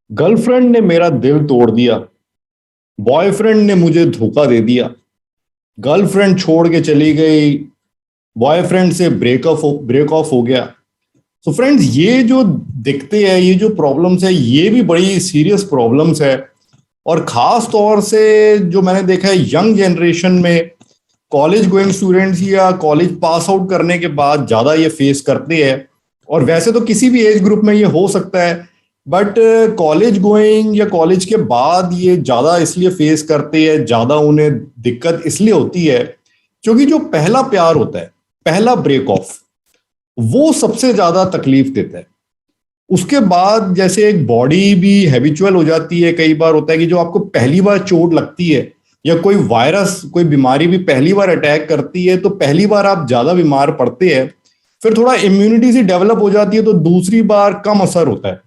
Girlfriend ने मेरा दिल तोड़ दिया। बॉयफ्रेंड ने मुझे धोखा दे दिया। गर्लफ्रेंड छोड़ के चली गई। बॉयफ्रेंड से ब्रेक ऑफ हो गया। तो फ्रेंड्स, ये जो दिखते हैं, ये जो प्रॉब्लम्स है, ये भी बड़ी सीरियस प्रॉब्लम्स है। और खास तौर से जो मैंने देखा है यंग जनरेशन में, कॉलेज गोइंग स्टूडेंट्स या कॉलेज पास आउट करने के बाद ज्यादा ये फेस करते हैं। और वैसे तो किसी भी एज ग्रुप में ये हो सकता है, बट कॉलेज गोइंग या कॉलेज के बाद ये ज्यादा इसलिए फेस करते हैं, ज्यादा उन्हें दिक्कत इसलिए होती है क्योंकि जो पहला प्यार होता है, पहला ब्रेक ऑफ, वो सबसे ज्यादा तकलीफ देता है। उसके बाद जैसे एक बॉडी भी हैबिचुअल हो जाती है। कई बार होता है कि जो आपको पहली बार चोट लगती है या कोई वायरस, कोई बीमारी भी पहली बार अटैक करती है, तो पहली बार आप ज्यादा बीमार पड़ते हैं। फिर थोड़ा इम्यूनिटी सी डेवलप हो जाती है, तो दूसरी बार कम असर होता है।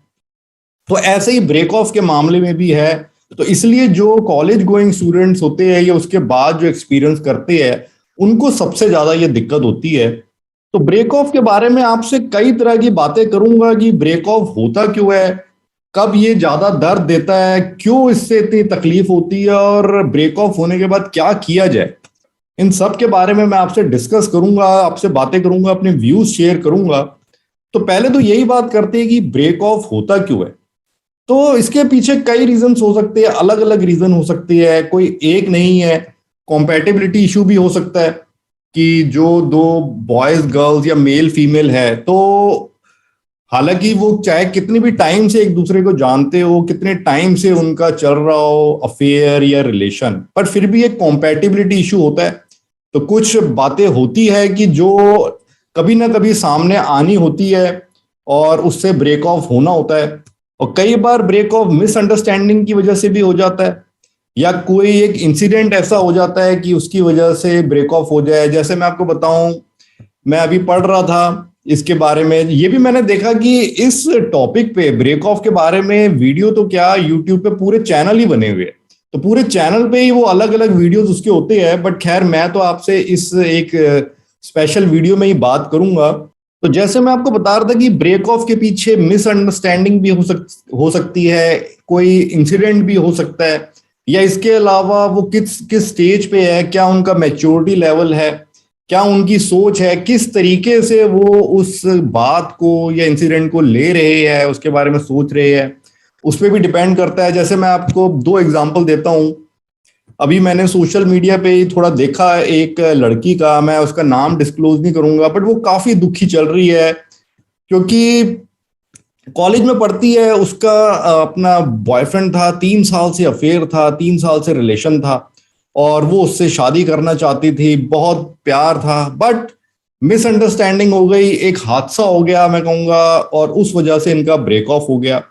तो ऐसे ही ब्रेक ऑफ के मामले में भी है। तो इसलिए जो कॉलेज गोइंग स्टूडेंट्स होते हैं या उसके बाद जो एक्सपीरियंस करते हैं, उनको सबसे ज्यादा ये दिक्कत होती है। तो ब्रेक ऑफ के बारे में आपसे कई तरह की बातें करूंगा कि ब्रेक ऑफ होता क्यों है, कब ये ज्यादा दर्द देता है, क्यों इससे इतनी तकलीफ होती है, और ब्रेक ऑफ होने के बाद क्या किया जाए। इन सब के बारे में मैं आपसे डिस्कस करूंगा, आपसे बातें करूंगा, अपने व्यूज शेयर करूंगा। तो पहले तो यही बात करते हैं कि ब्रेक ऑफ होता क्यों है। तो इसके पीछे कई रीजंस हो सकते हैं, अलग अलग रीजन हो सकती है, कोई एक नहीं है। कॉम्पैटिबिलिटी इशू भी हो सकता है कि जो दो बॉयज गर्ल्स या मेल फीमेल है, तो हालांकि वो चाहे कितनी भी टाइम से एक दूसरे को जानते हो, कितने टाइम से उनका चल रहा हो अफेयर या रिलेशन, पर फिर भी एक कॉम्पैटिबिलिटी इशू होता है। तो कुछ बातें होती है कि जो कभी ना कभी सामने आनी होती है और उससे ब्रेक ऑफ होना होता है। और कई बार ब्रेक ऑफ मिसअंडरस्टैंडिंग की वजह से भी हो जाता है, या कोई एक इंसिडेंट ऐसा हो जाता है कि उसकी वजह से ब्रेक ऑफ हो जाए। जैसे मैं आपको बताऊं, मैं अभी पढ़ रहा था इसके बारे में, ये भी मैंने देखा कि इस टॉपिक पे, ब्रेक ऑफ के बारे में, वीडियो तो क्या, यूट्यूब पे पूरे चैनल ही बने हुए हैं। तो पूरे चैनल पे ही वो अलग अलग वीडियोस उसके होते हैं। बट खैर, मैं तो आपसे इस एक स्पेशल वीडियो में ही बात करूंगा। तो जैसे मैं आपको बता रहा था कि ब्रेक ऑफ के पीछे मिसअंडरस्टैंडिंग भी हो सकती है, कोई इंसिडेंट भी हो सकता है, या इसके अलावा वो किस किस स्टेज पे है, क्या उनका मैच्योरिटी लेवल है, क्या उनकी सोच है, किस तरीके से वो उस बात को या इंसिडेंट को ले रहे हैं, उसके बारे में सोच रहे हैं, उस पर भी डिपेंड करता है। जैसे मैं आपको दो एग्जांपल देता हूं। अभी मैंने सोशल मीडिया पे ही थोड़ा देखा एक लड़की का, मैं उसका नाम डिस्क्लोज नहीं करूंगा, बट वो काफी दुखी चल रही है क्योंकि कॉलेज में पढ़ती है। उसका अपना बॉयफ्रेंड था, 3 साल से अफेयर था, 3 साल से रिलेशन था, और वो उससे शादी करना चाहती थी, बहुत प्यार था। बट मिसअंडरस्टैंडिंग हो गई, एक हादसा हो गया मैं कहूंगा, और उस वजह से इनका ब्रेक ऑफ हो गया।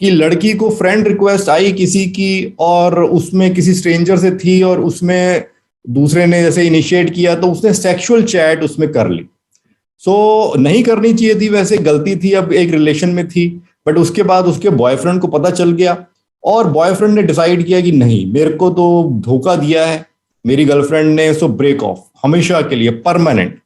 कि लड़की को फ्रेंड रिक्वेस्ट आई किसी की, और उसमें किसी स्ट्रेंजर से थी, और उसमें दूसरे ने जैसे इनिशिएट किया, तो उसने सेक्सुअल चैट उसमें कर ली। नहीं करनी चाहिए थी, वैसे गलती थी, अब एक रिलेशन में थी। बट उसके बाद उसके बॉयफ्रेंड को पता चल गया, और बॉयफ्रेंड ने डिसाइड किया कि नहीं, मेरे को तो धोखा दिया है मेरी गर्लफ्रेंड ने, सो ब्रेक ऑफ, हमेशा के लिए, परमानेंट।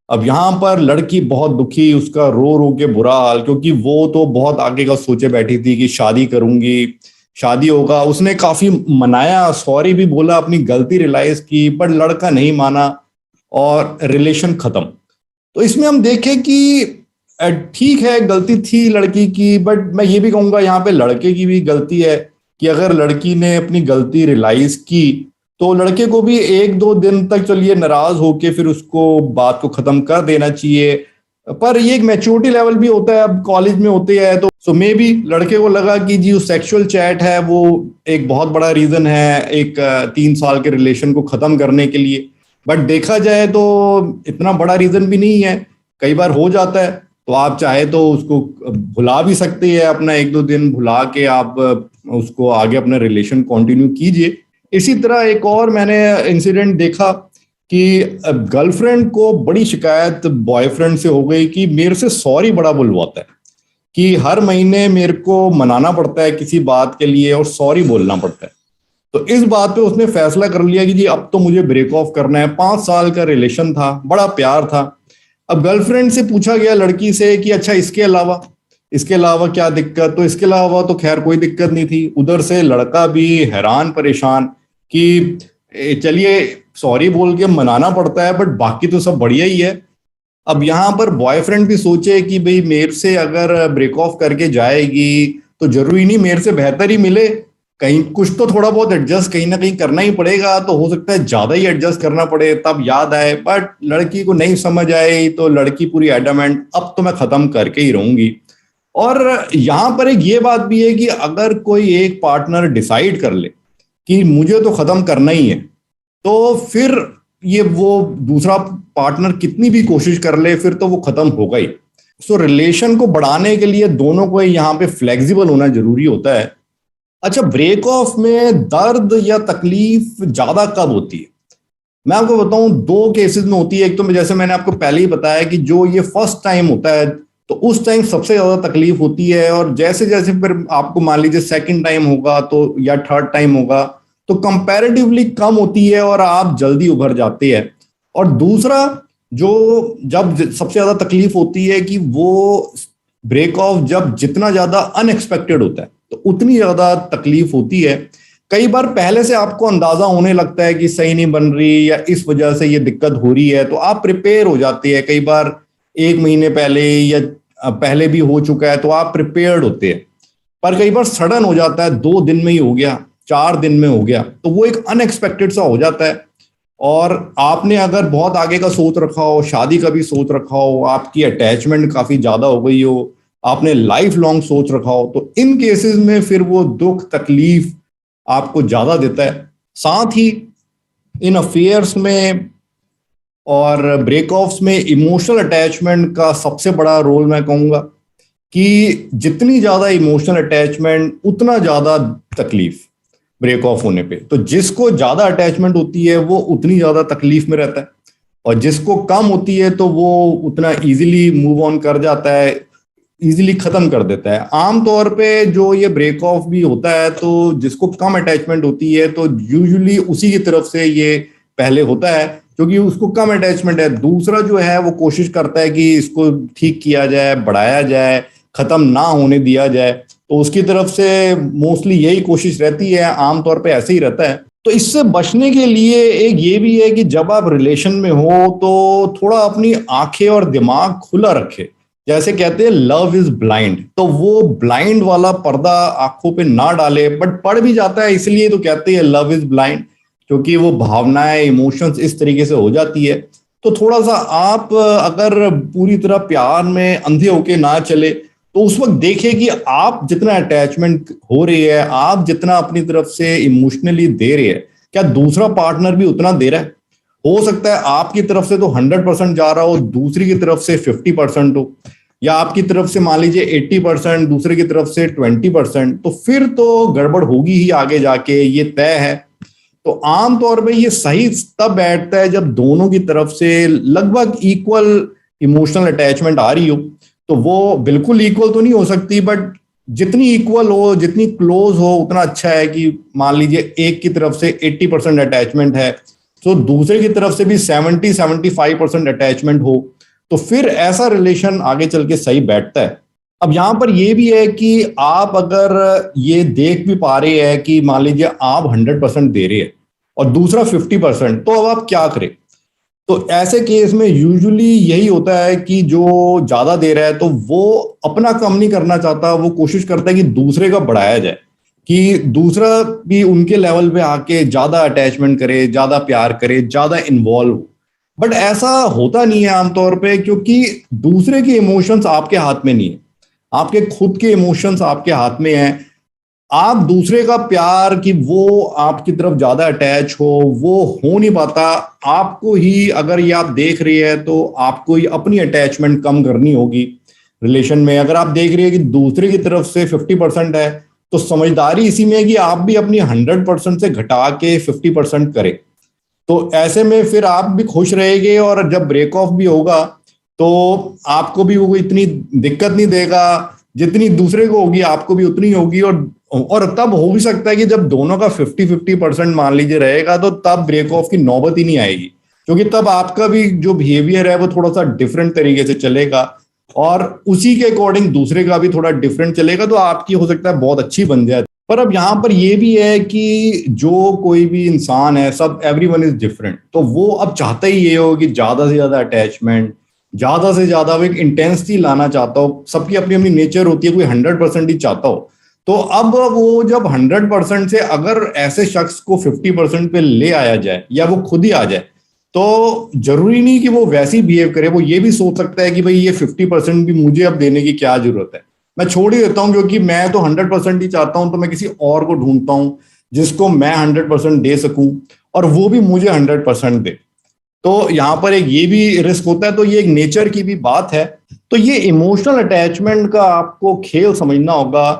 अब यहाँ पर लड़की बहुत दुखी, उसका रो रो के बुरा हाल, क्योंकि वो तो बहुत आगे का सोचे बैठी थी कि शादी करूंगी, शादी होगा। उसने काफी मनाया, सॉरी भी बोला, अपनी गलती रियलाइज की, पर लड़का नहीं माना और रिलेशन खत्म। तो इसमें हम देखें कि ठीक है, गलती थी लड़की की, बट मैं ये भी कहूंगा यहाँ पे लड़के की भी गलती है कि अगर लड़की ने अपनी गलती रियलाइज की, तो लड़के को भी 1-2 दिन तक चलिए नाराज होके फिर उसको बात को खत्म कर देना चाहिए। पर ये एक मैच्योरिटी लेवल भी होता है, अब कॉलेज में होते हैं, तो सो मे बी लड़के को लगा कि जी उस सेक्सुअल चैट है वो एक बहुत बड़ा रीजन है एक 3 साल के रिलेशन को खत्म करने के लिए। बट देखा जाए तो इतना बड़ा रीजन भी नहीं है, कई बार हो जाता है। तो आप चाहे तो उसको भुला भी सकते हैं, अपना 1-2 दिन भुला के आप उसको आगे अपना रिलेशन कंटिन्यू कीजिए। इसी तरह एक और मैंने इंसिडेंट देखा कि गर्लफ्रेंड को बड़ी शिकायत बॉयफ्रेंड से हो गई कि मेरे से सॉरी बड़ा बुलवाता है, कि हर महीने मेरे को मनाना पड़ता है किसी बात के लिए और सॉरी बोलना पड़ता है। तो इस बात पे उसने फैसला कर लिया कि जी अब तो मुझे ब्रेक ऑफ करना है। 5 साल का रिलेशन था, बड़ा प्यार था। अब गर्लफ्रेंड से पूछा गया लड़की से कि अच्छा, इसके अलावा, इसके अलावा क्या दिक्कत? तो इसके अलावा तो खैर कोई दिक्कत नहीं थी। उधर से लड़का भी हैरान परेशान कि चलिए सॉरी बोल के मनाना पड़ता है, बट बाकी तो सब बढ़िया ही है। अब यहाँ पर बॉयफ्रेंड भी सोचे कि भाई मेरे से अगर ब्रेक ऑफ करके जाएगी तो जरूरी नहीं मेरे से बेहतर ही मिले, कहीं कुछ तो थोड़ा बहुत एडजस्ट कहीं ना कहीं करना ही पड़ेगा, तो हो सकता है ज्यादा ही एडजस्ट करना पड़े। तब याद आए, बट लड़की को नहीं समझ आई तो लड़की पूरी एडमेंट अब तो मैं खत्म करके ही रहूंगी। और यहाँ पर एक ये बात भी है कि अगर कोई एक पार्टनर डिसाइड कर ले कि मुझे तो खत्म करना ही है, तो फिर ये वो दूसरा पार्टनर कितनी भी कोशिश कर ले फिर तो वो खत्म होगा ही। सो रिलेशन को बढ़ाने के लिए दोनों को यहाँ पे फ्लेक्सिबल होना जरूरी होता है। अच्छा, ब्रेक ऑफ में दर्द या तकलीफ ज्यादा कब होती है? मैं आपको बताऊं, दो केसेस में होती है। एक तो जैसे मैंने आपको पहले ही बताया कि जो ये फर्स्ट टाइम होता है तो उस टाइम सबसे ज्यादा तकलीफ होती है, और जैसे जैसे फिर आपको मान लीजिए सेकंड टाइम होगा तो या थर्ड टाइम होगा तो कंपैरेटिवली कम होती है और आप जल्दी उभर जाते हैं। और दूसरा जो जब सबसे ज्यादा तकलीफ होती है कि वो ब्रेक ऑफ जब जितना ज्यादा अनएक्सपेक्टेड होता है तो उतनी ज्यादा तकलीफ होती है। कई बार पहले से आपको अंदाजा होने लगता है कि सही नहीं बन रही या इस वजह से ये दिक्कत हो रही है, तो आप प्रिपेयर हो जाते हैं। कई बार एक महीने पहले या पहले भी हो चुका है तो आप प्रिपेयर्ड होते हैं। पर कई बार सडन हो जाता है, 2 दिन में ही हो गया, 4 दिन में हो गया, तो वो एक अनएक्सपेक्टेड सा हो जाता है। और आपने अगर बहुत आगे का सोच रखा हो, शादी का भी सोच रखा हो, आपकी अटैचमेंट काफी ज्यादा हो गई हो, आपने लाइफ लॉन्ग सोच रखा हो, तो इन केसेस में फिर वो दुख तकलीफ आपको ज्यादा देता है। साथ ही इन अफेयर्स में और ब्रेक ऑफ्स में इमोशनल अटैचमेंट का सबसे बड़ा रोल मैं कहूंगा कि जितनी ज्यादा इमोशनल अटैचमेंट उतना ज्यादा तकलीफ ब्रेक ऑफ होने पे। तो जिसको ज्यादा अटैचमेंट होती है वो उतनी ज्यादा तकलीफ में रहता है, और जिसको कम होती है तो वो उतना इजीली मूव ऑन कर जाता है, इजीली खत्म कर देता है। आमतौर पे जो ये ब्रेक ऑफ भी होता है तो जिसको कम अटैचमेंट होती है तो यूजुअली उसी की तरफ से ये पहले होता है, क्योंकि उसको कम अटैचमेंट है। दूसरा जो है वो कोशिश करता है कि इसको ठीक किया जाए, बढ़ाया जाए, खत्म ना होने दिया जाए, तो उसकी तरफ से मोस्टली यही कोशिश रहती है, आमतौर पे ऐसे ही रहता है। तो इससे बचने के लिए एक ये भी है कि जब आप रिलेशन में हो तो थोड़ा अपनी आंखें और दिमाग खुला रखे। जैसे कहते हैं लव इज ब्लाइंड, तो वो ब्लाइंड वाला पर्दा आंखों पे ना डाले, बट पड़ भी जाता है, इसलिए तो कहते हैं लव इज ब्लाइंड, क्योंकि वो भावनाएं इमोशंस इस तरीके से हो जाती है। तो थोड़ा सा आप अगर पूरी तरह प्यार में अंधे होके ना चले तो उस वक्त देखिए कि आप जितना अटैचमेंट हो रही है, आप जितना अपनी तरफ से इमोशनली दे रहे हैं, क्या दूसरा पार्टनर भी उतना दे रहा है? हो सकता है आपकी तरफ से तो 100% जा रहा हो, दूसरी की तरफ से 50% हो, या आपकी तरफ से मान लीजिए 80%, दूसरे की तरफ से 20%, तो फिर तो गड़बड़ होगी ही आगे जाके, ये तय है। तो आमतौर पे ये सही तब बैठता है जब दोनों की तरफ से लगभग इक्वल इमोशनल अटैचमेंट आ रही हो। तो वो बिल्कुल इक्वल तो नहीं हो सकती, बट जितनी इक्वल हो, जितनी क्लोज हो, उतना अच्छा है। कि मान लीजिए एक की तरफ से 80% अटैचमेंट है तो दूसरे की तरफ से भी 70-75% अटैचमेंट हो, तो फिर ऐसा रिलेशन आगे चल के सही बैठता है। अब यहां पर यह भी है कि आप अगर ये देख भी पा रहे हैं कि मान लीजिए आप 100% दे रहे हैं और दूसरा 50%, तो अब आप क्या करें? तो ऐसे केस में यूजुअली यही होता है कि जो ज्यादा दे रहा है तो वो अपना कम नहीं करना चाहता, वो कोशिश करता है कि दूसरे का बढ़ाया जाए, कि दूसरा भी उनके लेवल पे आके ज्यादा अटैचमेंट करे, ज्यादा प्यार करे, ज्यादा इन्वॉल्व हो। बट ऐसा होता नहीं है आमतौर पे, क्योंकि दूसरे के इमोशंस आपके हाथ में नहीं है, आपके खुद के इमोशंस आपके हाथ में हैं। आप दूसरे का प्यार कि वो आपकी तरफ ज्यादा अटैच वो हो नहीं पाता। आपको ही अगर ये आप देख रही है तो आपको ही अपनी अटैचमेंट कम करनी होगी रिलेशन में। अगर आप देख रही है कि दूसरे की तरफ से 50% है तो समझदारी इसी में है कि आप भी अपनी 100% से घटा के 50% करें। तो ऐसे में फिर आप भी खुश रहेंगे, और जब ब्रेक ऑफ भी होगा तो आपको भी वो इतनी दिक्कत नहीं देगा, जितनी दूसरे को होगी आपको भी उतनी होगी। और तब हो भी सकता है कि जब दोनों का 50-50% मान लीजिए रहेगा तो तब ब्रेक ऑफ की नौबत ही नहीं आएगी, क्योंकि तब आपका भी जो बिहेवियर है वो थोड़ा सा डिफरेंट तरीके से चलेगा। और उसी के अकॉर्डिंग दूसरे का भी थोड़ा डिफरेंट चलेगा, तो आपकी हो सकता है बहुत अच्छी बन जाए। पर अब यहाँ पर ये भी है कि जो कोई भी इंसान है, सब एवरीवन इज डिफरेंट, तो वो अब चाहता ही ये हो कि ज्यादा से ज्यादा अटैचमेंट, ज्यादा से ज्यादा वो एक इंटेंसिटी लाना चाहता हो। सबकी अपनी अपनी नेचर होती है, कोई 100% ही चाहता हो। तो अब वो जब 100% से अगर ऐसे शख्स को 50% पे ले आया जाए या वो खुद ही आ जाए, तो जरूरी नहीं कि वो वैसे ही बिहेव करे। वो ये भी सोच सकता है कि भाई ये 50% भी मुझे अब देने की क्या जरूरत है, मैं छोड़ ही देता हूँ, क्योंकि मैं तो 100% ही चाहता हूं, तो मैं किसी और को ढूंढता हूं जिसको मैं 100% दे सकूं और वो भी मुझे 100% दे। तो यहाँ पर एक ये भी रिस्क होता है, तो ये एक नेचर की भी बात है। तो ये इमोशनल अटैचमेंट का आपको खेल समझना होगा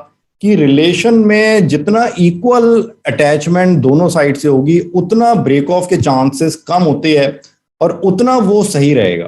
कि रिलेशन में जितना इक्वल अटैचमेंट दोनों साइड से होगी, उतना ब्रेक ऑफ के चांसेस कम होते हैं और उतना वो सही रहेगा।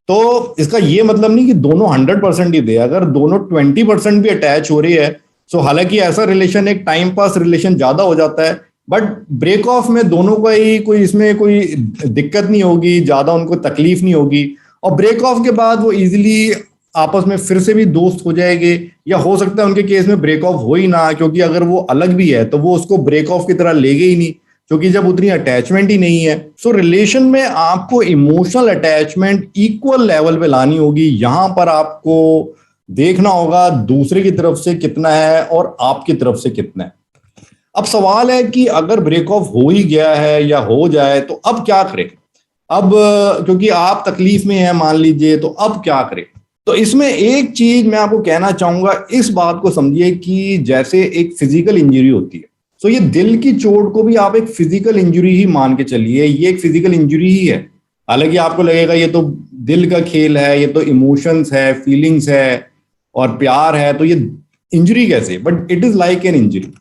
तो इसका ये मतलब नहीं कि दोनों 100% ही दे। अगर दोनों 20% भी अटैच हो रही है, तो हालांकि ऐसा रिलेशन एक टाइम पास रिलेशन ज्यादा हो जाता है, बट ब्रेक ऑफ में दोनों का ही कोई इसमें कोई दिक्कत नहीं होगी, ज्यादा उनको तकलीफ नहीं होगी, और ब्रेक ऑफ के बाद वो इजीली आपस में फिर से भी दोस्त हो जाएंगे। या हो सकता है उनके केस में ब्रेक ऑफ हो ही ना, क्योंकि अगर वो अलग भी है तो वो उसको ब्रेक ऑफ की तरह लेगे ही नहीं, क्योंकि जब उतनी अटैचमेंट ही नहीं है। सो रिलेशन में आपको इमोशनल अटैचमेंट इक्वल लेवल पे लानी होगी। यहां पर आपको देखना होगा दूसरे की तरफ से कितना है और आपकी तरफ से कितना है। अब सवाल है कि अगर ब्रेक ऑफ हो ही गया है या हो जाए तो अब क्या करें। अब क्योंकि आप तकलीफ में हैं मान लीजिए, तो अब क्या करें। तो इसमें एक चीज मैं आपको कहना चाहूंगा, इस बात को समझिए कि जैसे एक फिजिकल इंजरी होती है, तो ये दिल की चोट को भी आप एक फिजिकल इंजरी ही मान के चलिए, ये एक फिजिकल इंजरी ही है। हालांकि आपको लगेगा ये तो दिल का खेल है, ये तो इमोशंस है, फीलिंग्स है और प्यार है, तो ये इंजरी कैसे, but it is like an injury.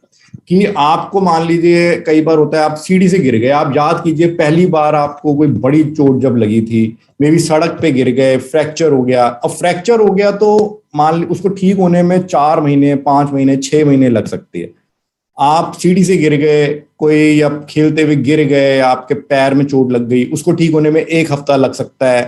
कि आपको मान लीजिए कई बार होता है आप सीढ़ी से गिर गए, आप याद कीजिए पहली बार आपको कोई बड़ी चोट जब लगी थी, मे भी सड़क पे गिर गए, फ्रैक्चर हो गया। अब फ्रैक्चर हो गया तो मान ली उसको ठीक होने में 4 महीने, 5 महीने, 6 महीने लग सकती है। आप सीढ़ी से गिर गए, कोई अब खेलते हुए गिर गए, आपके पैर में चोट लग गई, उसको ठीक होने में 1 हफ्ता लग सकता है,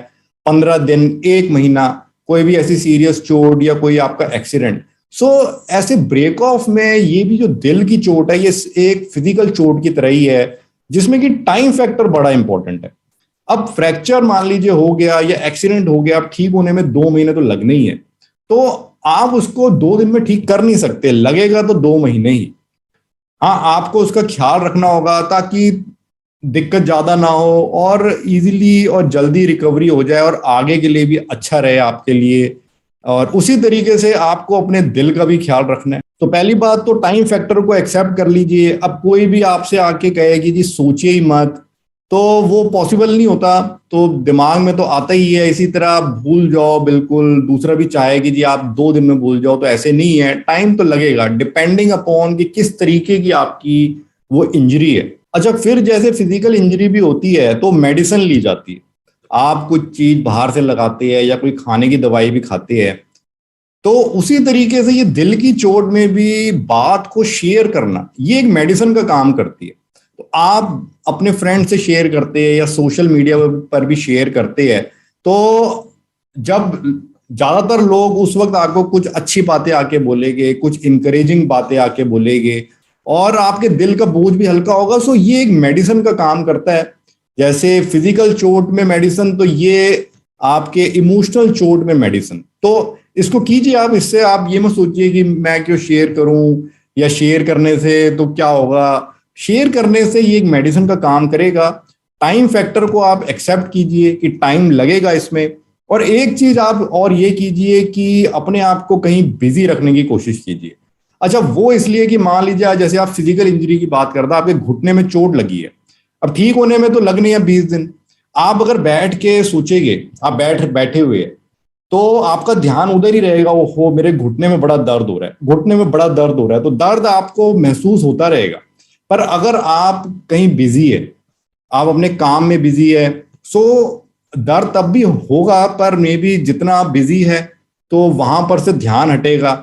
15 दिन, 1 महीना। कोई भी ऐसी सीरियस चोट या कोई आपका एक्सीडेंट। सो ऐसे ब्रेक ऑफ में ये भी जो दिल की चोट है, ये एक फिजिकल चोट की तरह ही है, जिसमें कि टाइम फैक्टर बड़ा इंपॉर्टेंट है। अब फ्रैक्चर मान लीजिए हो गया या एक्सीडेंट हो गया, अब ठीक होने में 2 महीने तो लगने ही है, तो आप उसको 2 दिन में ठीक कर नहीं सकते, लगेगा तो 2 महीने ही। हाँ, आपको उसका ख्याल रखना होगा ताकि दिक्कत ज्यादा ना हो और इजीली और जल्दी रिकवरी हो जाए और आगे के लिए भी अच्छा रहे आपके लिए। और उसी तरीके से आपको अपने दिल का भी ख्याल रखना है। तो पहली बात तो टाइम फैक्टर को एक्सेप्ट कर लीजिए। अब कोई भी आपसे आके कहेगी जी सोचिए ही मत, तो वो पॉसिबल नहीं होता। तो दिमाग में तो आता ही है इसी तरह, भूल जाओ बिल्कुल। दूसरा भी चाहे कि जी आप 2 दिन में भूल जाओ, तो ऐसे नहीं है, टाइम तो लगेगा, डिपेंडिंग अपॉन कि किस तरीके की आपकी वो इंजरी है। अच्छा, फिर जैसे फिजिकल इंजरी भी होती है तो मेडिसिन ली जाती है। आप कुछ चीज बाहर से लगाते हैं या कोई खाने की दवाई भी खाते हैं। तो उसी तरीके से ये दिल की चोट में भी बात को शेयर करना, ये एक मेडिसिन का काम करती है। तो आप अपने फ्रेंड से शेयर करते हैं या सोशल मीडिया पर भी शेयर करते हैं, तो जब ज्यादातर लोग उस वक्त आपको कुछ अच्छी बातें आके बोलेंगे, कुछ इंकरेजिंग बातें आके बोलेंगे और आपके दिल का बोझ भी हल्का होगा। सो ये एक मेडिसिन का काम करता है। जैसे फिजिकल चोट में मेडिसिन, तो ये आपके इमोशनल चोट में मेडिसिन। तो इसको कीजिए आप। इससे आप ये मत सोचिए कि मैं क्यों शेयर करूं या शेयर करने से तो क्या होगा। शेयर करने से ये एक मेडिसिन का काम करेगा। टाइम फैक्टर को आप एक्सेप्ट कीजिए कि टाइम लगेगा इसमें। और एक चीज आप और ये कीजिए कि अपने आप को कहीं बिजी रखने की कोशिश कीजिए। अच्छा, वो इसलिए कि मान लीजिए आज जैसे आप फिजिकल इंजरी की बात करते हैं, आपके घुटने में चोट लगी है, अब ठीक होने में तो लगने हैं 20 दिन। आप अगर बैठ के सोचेंगे, आप बैठे हुए हैं, तो आपका ध्यान उधर ही रहेगा, वो हो मेरे घुटने में बड़ा दर्द हो रहा है, घुटने में बड़ा दर्द हो रहा है, तो दर्द आपको महसूस होता रहेगा। पर अगर आप कहीं बिजी है, आप अपने काम में बिजी है, सो दर्द तब भी होगा, पर मे बी जितना आप बिजी है तो वहां पर से ध्यान हटेगा।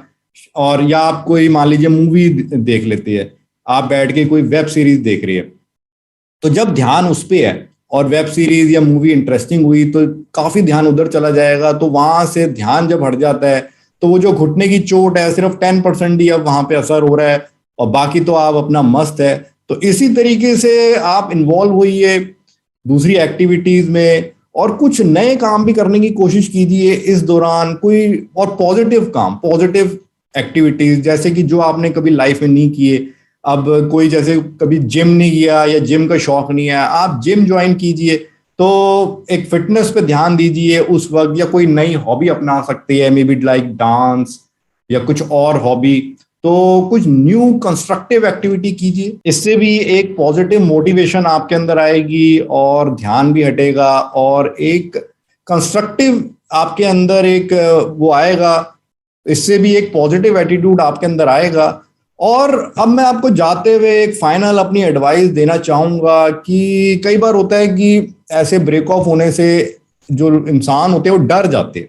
और या आप कोई मान लीजिए मूवी देख लेते हैं, आप बैठ के कोई वेब सीरीज देख रही है, तो जब ध्यान उस पे है और वेब सीरीज या मूवी इंटरेस्टिंग हुई तो काफी ध्यान उधर चला जाएगा, तो वहां से ध्यान जब हट जाता है तो वो जो घुटने की चोट है सिर्फ 10% ही अब वहां पे असर हो रहा है और बाकी तो आप अपना मस्त है। तो इसी तरीके से आप इन्वॉल्व होइए दूसरी एक्टिविटीज में और कुछ नए काम भी करने की कोशिश कीजिए इस दौरान, कोई और पॉजिटिव काम, पॉजिटिव एक्टिविटीज जैसे कि जो आपने कभी लाइफ में नहीं किए। अब कोई जैसे कभी जिम नहीं किया या जिम का शौक नहीं है, आप जिम ज्वाइन कीजिए, तो एक फिटनेस पे ध्यान दीजिए उस वक्त, या कोई नई हॉबी अपना सकती है, मे बी लाइक डांस या कुछ और हॉबी। तो कुछ न्यू कंस्ट्रक्टिव एक्टिविटी कीजिए, इससे भी एक पॉजिटिव मोटिवेशन आपके अंदर आएगी और ध्यान भी हटेगा और एक कंस्ट्रक्टिव आपके अंदर एक वो आएगा, इससे भी एक पॉजिटिव एटीट्यूड आपके अंदर आएगा। और अब मैं आपको जाते हुए एक फाइनल अपनी एडवाइस देना चाहूंगा कि कई बार होता है कि ऐसे ब्रेक ऑफ होने से जो इंसान होते हैं वो डर जाते हैं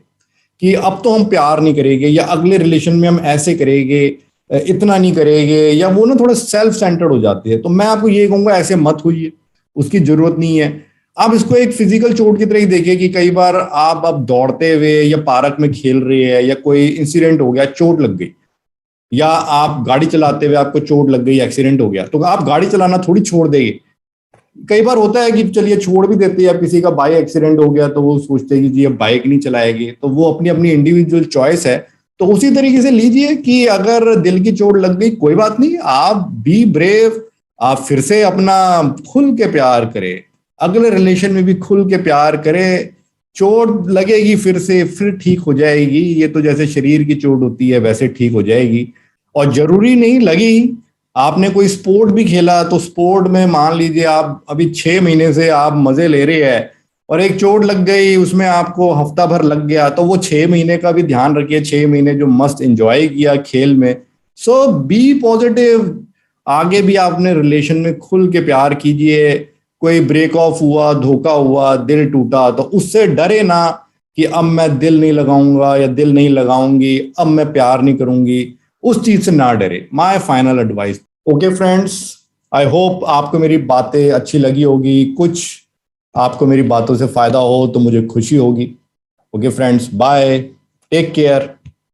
कि अब तो हम प्यार नहीं करेंगे या अगले रिलेशन में हम ऐसे करेंगे, इतना नहीं करेंगे, या वो ना थोड़ा सेल्फ सेंटर्ड हो जाते हैं। तो मैं आपको ये कहूंगा ऐसे मत होइए, उसकी जरूरत नहीं है। आप इसको एक फिजिकल चोट की तरह ही देखिए कि कई बार आप अब दौड़ते हुए या पार्क में खेल रहे हैं या कोई इंसिडेंट हो गया, चोट लग गई, या आप गाड़ी चलाते हुए आपको चोट लग गई, एक्सीडेंट हो गया, तो आप गाड़ी चलाना थोड़ी छोड़ देंगे। कई बार होता है कि चलिए छोड़ भी देते हैं, किसी का बाइक एक्सीडेंट हो गया तो वो सोचते हैं कि जी अब बाइक नहीं चलाएगी, तो वो अपनी अपनी इंडिविजुअल चॉइस है। तो उसी तरीके से लीजिए कि अगर दिल की चोट लग गई कोई बात नहीं, आप बी ब्रेव, आप फिर से अपना खुल के प्यार करें, अगले रिलेशन में भी खुल के प्यार करें। चोट लगेगी फिर से, फिर ठीक हो जाएगी, ये तो जैसे शरीर की चोट होती है वैसे ठीक हो जाएगी। और जरूरी नहीं लगी, आपने कोई स्पोर्ट भी खेला तो स्पोर्ट में मान लीजिए आप अभी 6 महीने से आप मजे ले रहे हैं और एक चोट लग गई, उसमें आपको हफ्ता भर लग गया, तो वो 6 महीने का भी ध्यान रखिए, 6 महीने जो मस्त एंजॉय किया खेल में। सो बी पॉजिटिव, आगे भी आपने रिलेशन में खुल के प्यार कीजिए। कोई ब्रेक ऑफ हुआ, धोखा हुआ, दिल टूटा, तो उससे डरे ना कि अब मैं दिल नहीं लगाऊंगा या दिल नहीं लगाऊंगी, अब मैं प्यार नहीं करूंगी, उस चीज से ना डरे। My final advice. Okay friends, I hope आपको मेरी बातें अच्छी लगी होगी, कुछ आपको मेरी बातों से फायदा हो तो मुझे खुशी होगी। Okay friends, bye, take care.